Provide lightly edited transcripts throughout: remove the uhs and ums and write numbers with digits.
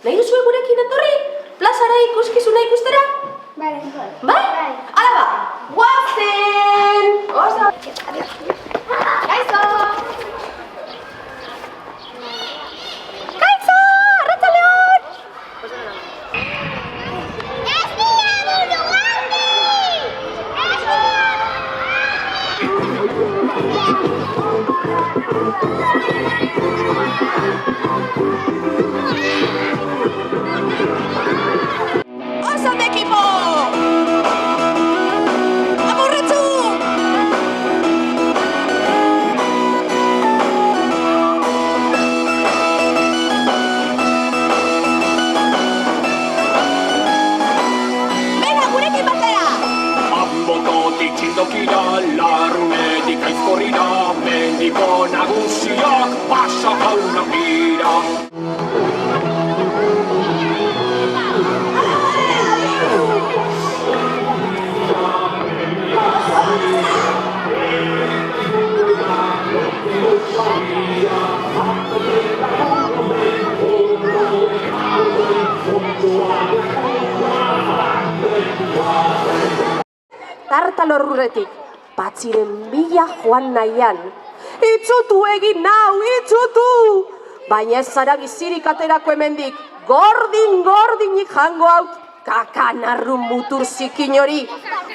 Nahi duzue gurekin etorri? Plazara ikuskizuna ikustera? Bai? Hala ba, guazen! Oso! Gaitzo! Gaitzo! Arratzaleon! Oso de equipo! Amorretzu! Venga, gurekin batera! Ambototik txindokira, larrunetik aizkorrira, mendiko nagusiak pasa jaunak dira. Tartalorruretik, batziren bila joan nahian. Itzutu egin nau, itzutu! Baina ez zara bizirik aterako hemendik, gordinik jango haut, kakanarru mutur zikin hori.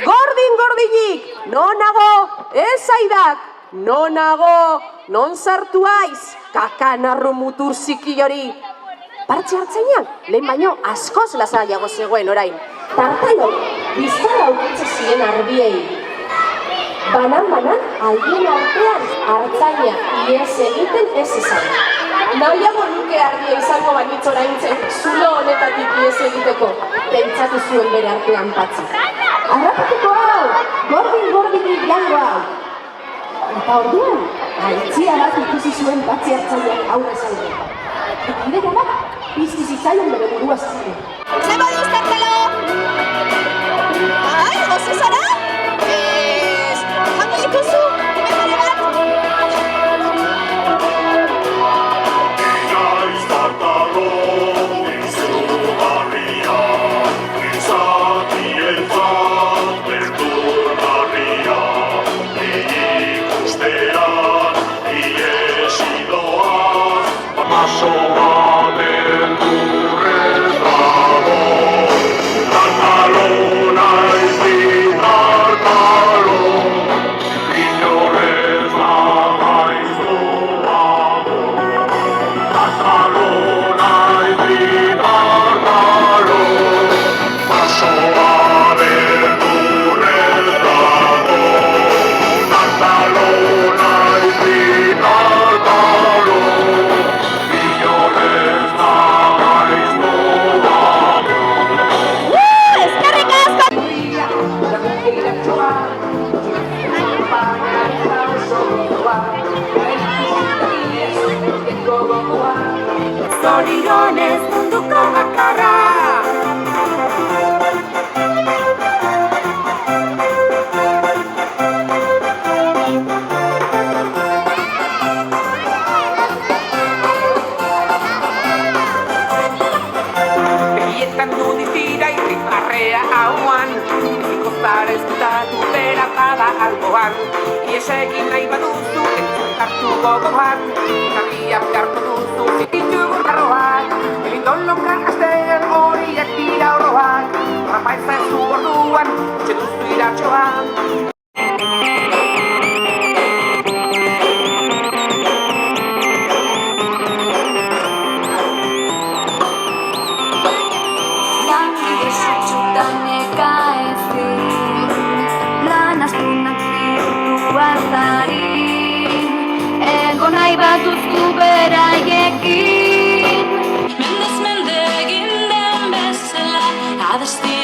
Gordinik, nonago, ez aidak, nonago, non sartu aiz, kakanarru mutur zikin hori. Partxe hartzainan, lehen baino askoz lasaiago zegoen orain. Tartalok, bizkara aukitze ziren arbiei. Banan, aldien artean hartzaina ies egiten ez izan. Nahiago nuke ardia izango banitz oraintzen, zulo honetatik ies egiteko, pentsatu zuen bere artean patzi. Arrapatuko hau, gordinik jango hau. Eta orduan, altzia bat ikusi zuen patzi hartzainak aurrez alde. Eta ideia bat, pizti zitzaion bere burua zure. Zeba duz, Tartalo! Ai, goze zara? Jango dikuzu, mejare bat! Inaiz Tartalo, izugarria, izatientzat beldurgarria, ikustean, iesi doaz, paso baten durrez dago. Tartalo naiz di Tartalo, inorez naiz doago. Tartalo naiz di Tartalo, paso abenturrez dago. Tartalo naiz di Tartalo, inorez naiz doago. Eskerrik asko! Zorionez munduko bakarra! Egietan du dizira irribarrea hauan, ikozara ezkutatu beratada alboan. Ies egin nahi baduzu, entzun hartu gogoan, garriak hartu duzu, zikitu gurtarroak, elindolon grankastean horiek dira oroak, rapa ezazu orduan, utxe duzu iratxoan. Nahi bat duztu beraiekin Mendez mende egin den bezala, adesti